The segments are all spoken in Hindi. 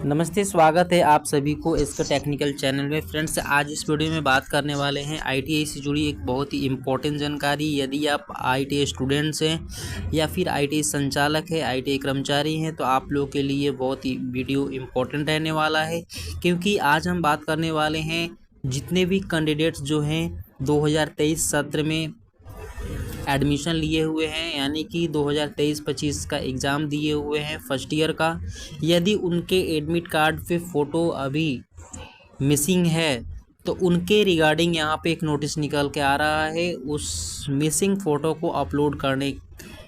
नमस्ते, स्वागत है आप सभी को इसका टेक्निकल चैनल में। फ्रेंड्स, आज इस वीडियो में बात करने वाले हैं आईटीआई से जुड़ी एक बहुत ही इम्पोर्टेंट जानकारी। यदि आप आईटीआई स्टूडेंट्स हैं या फिर आईटीआई संचालक है, आईटीआई कर्मचारी हैं, तो आप लोगों के लिए बहुत ही वीडियो इम्पोर्टेंट रहने वाला है, क्योंकि आज हम बात करने वाले हैं जितने भी कैंडिडेट्स जो हैं 2023 सत्र में एडमिशन लिए हुए हैं, यानी कि 2023-25 का एग्ज़ाम दिए हुए हैं फर्स्ट ईयर का। यदि उनके एडमिट कार्ड पे फ़ोटो अभी मिसिंग है तो उनके रिगार्डिंग यहाँ पे एक नोटिस निकल के आ रहा है। उस मिसिंग फ़ोटो को अपलोड करने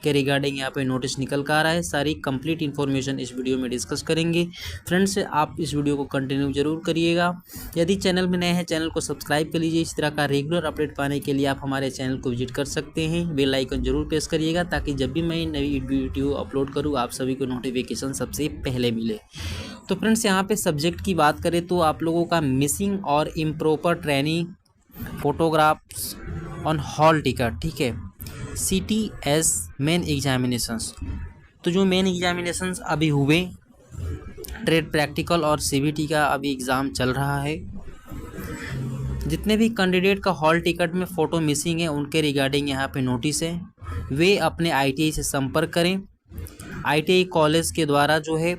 के रिगार्डिंग यहाँ पे नोटिस निकल कर आ रहा है। सारी कंप्लीट इन्फॉर्मेशन इस वीडियो में डिस्कस करेंगे। फ्रेंड्स, आप इस वीडियो को कंटिन्यू जरूर करिएगा। यदि चैनल में नए हैं, चैनल को सब्सक्राइब कर लीजिए। इस तरह का रेगुलर अपडेट पाने के लिए आप हमारे चैनल को विजिट कर सकते हैं। बेल आइकन जरूर प्रेस करिएगा ताकि जब भी मैं नई वीडियो अपलोड करूँ आप सभी को नोटिफिकेशन सबसे पहले मिले। तो फ्रेंड्स, यहाँ पे सब्जेक्ट की बात करें तो आप लोगों का मिसिंग और improper training photographs on hall ticket, ठीक है, CTS मेन एग्जामिनेशंस। तो जो मेन एग्जामिनेशंस अभी हुए, ट्रेड प्रैक्टिकल और CBT का अभी एग्ज़ाम चल रहा है। जितने भी कैंडिडेट का हॉल टिकट में फ़ोटो मिसिंग है उनके रिगार्डिंग यहाँ पे नोटिस है। वे अपने ITI से संपर्क करें। ITI कॉलेज के द्वारा जो है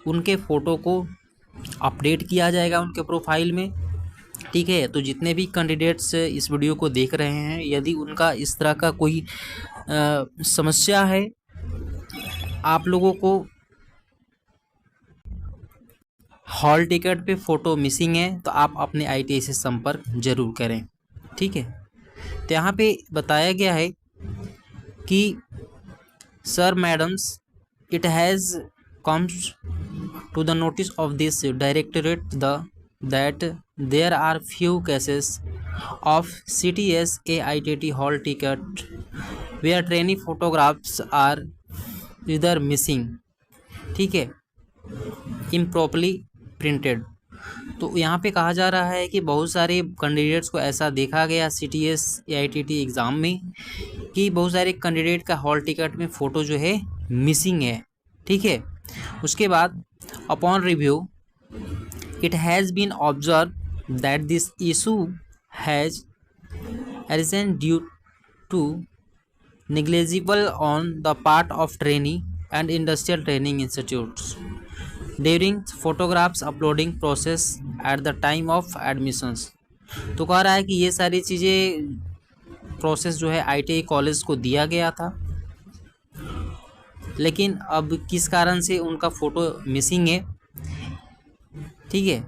उनके फ़ोटो को अपडेट किया जाएगा उनके प्रोफाइल में, ठीक है। तो जितने भी कैंडिडेट्स इस वीडियो को देख रहे हैं, यदि उनका इस तरह का कोई समस्या है, आप लोगों को हॉल टिकट पे फ़ोटो मिसिंग है, तो आप अपने ITI से संपर्क जरूर करें, ठीक है। तो यहाँ पे बताया गया है कि sir madams, it has comes to the notice of this directorate that there are few cases of CTS AITT hall ticket where trainee photographs are either missing, ठीक है, improperly printed। तो यहाँ पे कहा जा रहा है कि बहुत सारे कैंडिडेट्स को ऐसा देखा गया CTS AITT एग्ज़ाम में कि बहुत सारे कैंडिडेट का हॉल टिकट में फ़ोटो जो है मिसिंग है, ठीक है। उसके बाद upon review it has been observed that this issue has arisen due to negligible on the part of trainee and industrial training institutes during photographs uploading process at the time of admissions। तो कह रहा है कि ये सारी चीज़ें प्रोसेस जो है ITI कॉलेज को दिया गया था, लेकिन अब किस कारण से उनका फ़ोटो मिसिंग है, ठीक है,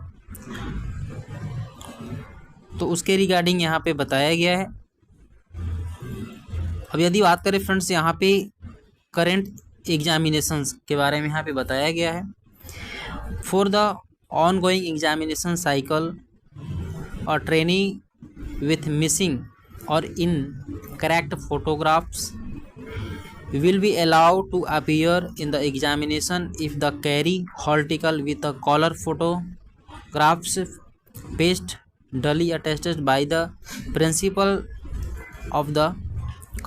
तो उसके रिगार्डिंग यहाँ पे बताया गया है। अब यदि बात करें फ्रेंड्स, यहाँ पे करंट एग्जामिनेशंस के बारे में यहाँ पे बताया गया है। For the on going examination cycle और ट्रेनी विथ मिसिंग और in correct photographs will be allowed to appear in the examination if the carry hall ticket with the color photographs pasted duly attested by the principal of the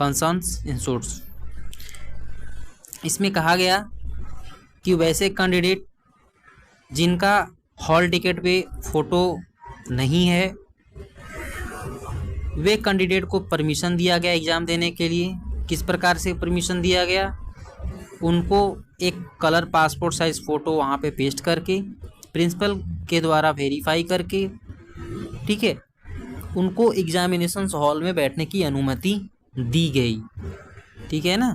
concerned institutes। इसमें कहा गया कि वैसे कैंडिडेट जिनका हॉल टिकट पे फ़ोटो नहीं है, वे कैंडिडेट को परमिशन दिया गया एग्ज़ाम देने के लिए। किस प्रकार से परमिशन दिया गया? उनको एक कलर पासपोर्ट साइज़ फ़ोटो वहाँ पे पेस्ट करके प्रिंसिपल के द्वारा वेरीफाई करके, ठीक है, उनको एग्जामिनेशन हॉल में बैठने की अनुमति दी गई, ठीक है ना।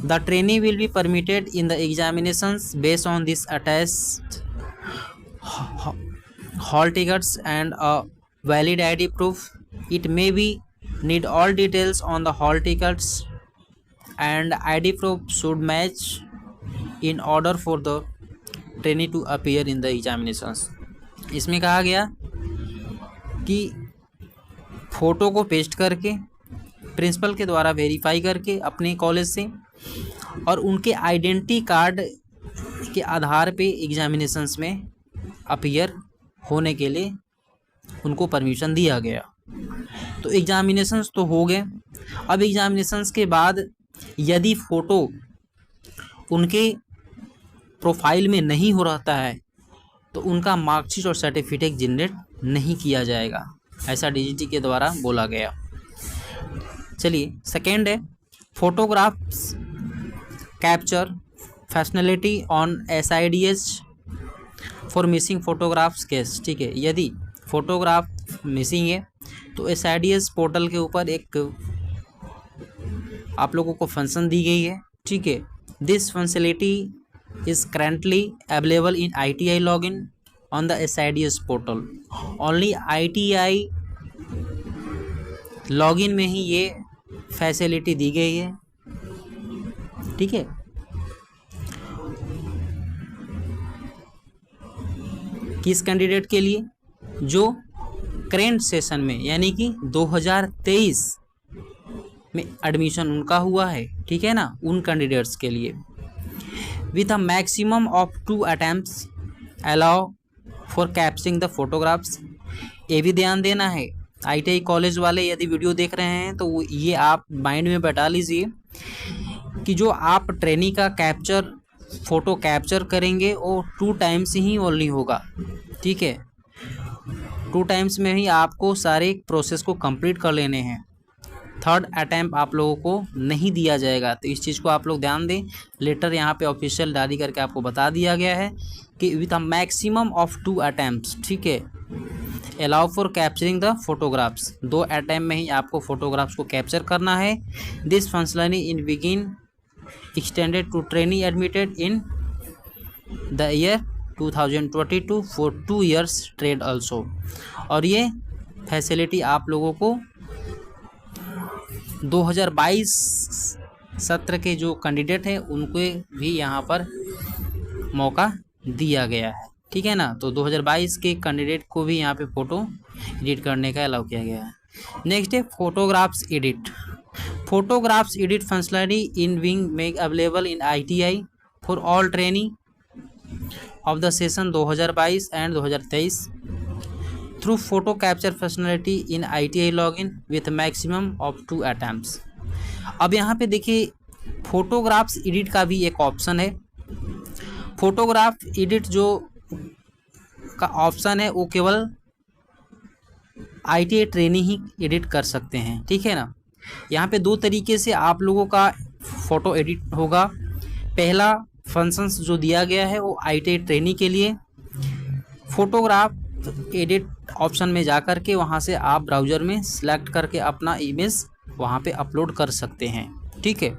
The trainee will be permitted in the examinations based on this attached hall tickets and a valid ID proof. It may be need all details on the hall tickets and ID proof should match in order for the trainee to appear in the examinations। इसमें कहा गया कि फ़ोटो को पेस्ट करके प्रिंसिपल के द्वारा वेरीफाई करके अपने कॉलेज से और उनके आइडेंटिटी कार्ड के आधार पे एग्जामिनेशंस में अपीयर होने के लिए उनको परमिशन दिया गया। तो एग्जामिनेशंस तो हो गए। अब एग्जामिनेशंस के बाद यदि फ़ोटो उनके प्रोफाइल में नहीं हो रहता है तो उनका मार्कशीट और सर्टिफिकेट जनरेट नहीं किया जाएगा, ऐसा डीजीटी के द्वारा बोला गया। चलिए सेकेंड है photographs capture functionality on SIDH for missing photographs case. ठीक है, यदि फोटोग्राफ मिसिंग है तो SIDH पोर्टल के ऊपर एक आप लोगों को फंक्शन दी गई है। ठीक है, this functionality is currently available in ITI login on the SIDH portal. Only ITI login में ही ये फैसिलिटी दी गई है। ठीक है, किस कैंडिडेट के लिए? जो करेंट सेशन में यानी कि 2023 में एडमिशन उनका हुआ है। ठीक है ना, उन कैंडिडेट्स के लिए। With a maximum of 2 attempts allow for capturing the photographs. ये भी ध्यान देना है ITI कॉलेज वाले, यदि वीडियो देख रहे हैं तो ये आप माइंड में बैठा लीजिए कि जो आप ट्रेनिंग का फ़ोटो कैप्चर करेंगे वो 2 टाइम्स ही ओनली होगा। ठीक है, 2 टाइम्स में ही आपको सारे प्रोसेस को कंप्लीट कर लेने हैं। 3rd अटैम्प्ट आप लोगों को नहीं दिया जाएगा, तो इस चीज़ को आप लोग ध्यान दें। लेटर यहाँ पे ऑफिशियल जारी करके आपको बता दिया गया है कि with a maximum of 2 attempts. ठीक है, allow for capturing the photographs. 2 attempt में ही आपको फोटोग्राफ्स को कैप्चर करना है। This functionality in begin extended to trainee admitted in the year 2022 for 2 years trade also। और ये फैसिलिटी आप लोगों को 2022 सत्र के जो कैंडिडेट हैं उनको भी यहाँ पर मौका दिया गया है। ठीक है ना, तो 2022 के कैंडिडेट को भी यहाँ पे फ़ोटो एडिट करने का अलाउ किया गया है। नेक्स्ट है photographs edit. Photographs edit functionality in being made available in ITI for all training of the session 2022 and 2023 through photo capture functionality in ITI login with maximum of 2 attempts। अब यहाँ पे देखिए फोटोग्राफ्स एडिट का भी एक ऑप्शन है। फोटोग्राफ एडिट जो का ऑप्शन है वो केवल ITI ट्रेनिंग ही एडिट कर सकते हैं। ठीक है ना, यहाँ पे 2 तरीके से आप लोगों का फ़ोटो एडिट होगा। पहला फंक्शंस जो दिया गया है वो ITI ट्रेनिंग के लिए। फोटोग्राफ एडिट ऑप्शन में जा कर के वहाँ से आप ब्राउज़र में सिलेक्ट करके अपना इमेज वहाँ पे अपलोड कर सकते हैं। ठीक है,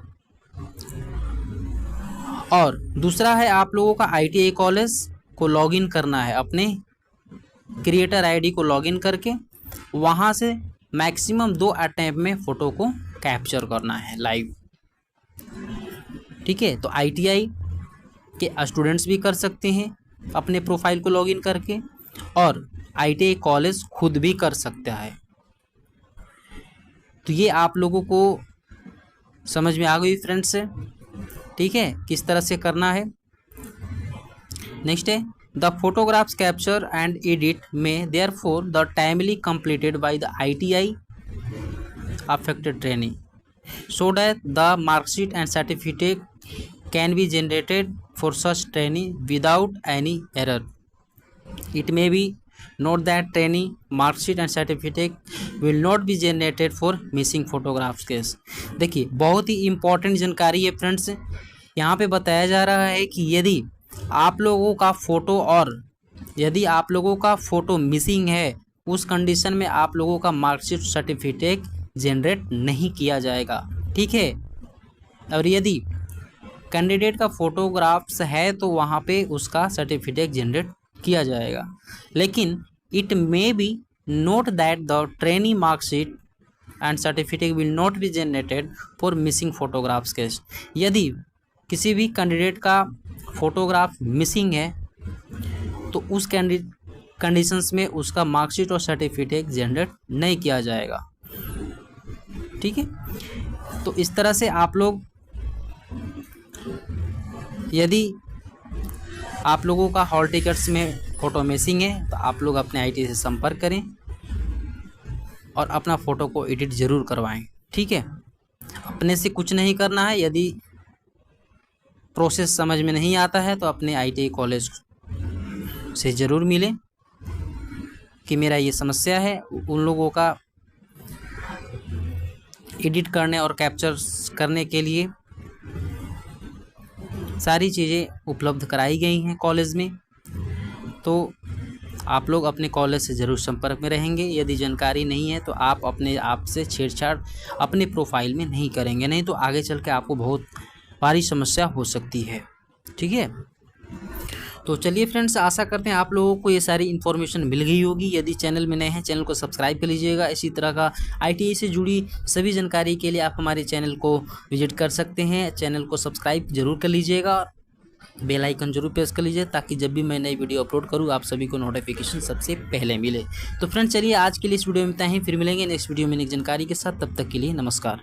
और दूसरा है आप लोगों का ITI कॉलेज को लॉगिन करना है, अपने क्रिएटर ID को लॉगिन करके वहाँ से मैक्सिमम 2 अटैम्प्ट में फ़ोटो को कैप्चर करना है लाइव। ठीक है, तो ITI के स्टूडेंट्स भी कर सकते हैं अपने प्रोफाइल को लॉगिन करके, और ITI कॉलेज खुद भी कर सकता है। तो ये आप लोगों को समझ में आ गई फ्रेंड्स। ठीक है, किस तरह से करना है। नेक्स्ट है the photographs capture and edit में therefore the timely completed by the ITI affected trainee so that the marksheet and certificate can be generated for such trainee without any error। It may be note that trainee marksheet and certificate will not be generated for missing photographs case। देखिए बहुत ही इम्पोर्टेंट जानकारी है फ्रेंड्स। यहाँ पे बताया जा रहा है कि यदि आप लोगों का फ़ोटो और यदि आप लोगों का फ़ोटो मिसिंग है उस कंडीशन में आप लोगों का मार्कशीट सर्टिफिकेट जनरेट नहीं किया जाएगा। ठीक है, और यदि कैंडिडेट का फ़ोटोग्राफ्स है तो वहाँ पे उसका सर्टिफिकेट जनरेट किया जाएगा। लेकिन it may be note that the trainee marksheet and certificate will not be generated for missing photographs case. यदि किसी भी कैंडिडेट का फ़ोटोग्राफ मिसिंग है तो उस कंडीशंस में उसका मार्कशीट और सर्टिफिकेट जनरेट नहीं किया जाएगा। ठीक है, तो इस तरह से आप लोग, यदि आप लोगों का हॉल टिकट्स में फ़ोटो मिसिंग है तो आप लोग अपने ITI से संपर्क करें और अपना फ़ोटो को एडिट ज़रूर करवाएं। ठीक है, अपने से कुछ नहीं करना है। यदि प्रोसेस समझ में नहीं आता है तो अपने ITI कॉलेज से ज़रूर मिलें कि मेरा ये समस्या है। उन लोगों का एडिट करने और कैप्चर करने के लिए सारी चीज़ें उपलब्ध कराई गई हैं कॉलेज में। तो आप लोग अपने कॉलेज से ज़रूर संपर्क में रहेंगे। यदि जानकारी नहीं है तो आप अपने आप से छेड़छाड़ अपने प्रोफाइल में नहीं करेंगे, नहीं तो आगे चल के आपको बहुत भारी समस्या हो सकती है। ठीक है, तो चलिए फ्रेंड्स, आशा करते हैं आप लोगों को ये सारी इन्फॉर्मेशन मिल गई होगी। यदि चैनल में नए हैं, चैनल को सब्सक्राइब कर लीजिएगा। इसी तरह का ITI से जुड़ी सभी जानकारी के लिए आप हमारे चैनल को विजिट कर सकते हैं। चैनल को सब्सक्राइब जरूर कर लीजिएगा, बेल आइकन जरूर प्रेस कर लीजिए ताकि जब भी मैं नई वीडियो अपलोड करूँ आप सभी को नोटिफिकेशन सबसे पहले मिले। तो फ्रेंड्स चलिए आज के लिए इस वीडियो में इतना ही, फिर मिलेंगे नेक्स्ट वीडियो में नई जानकारी के साथ। तब तक के लिए नमस्कार।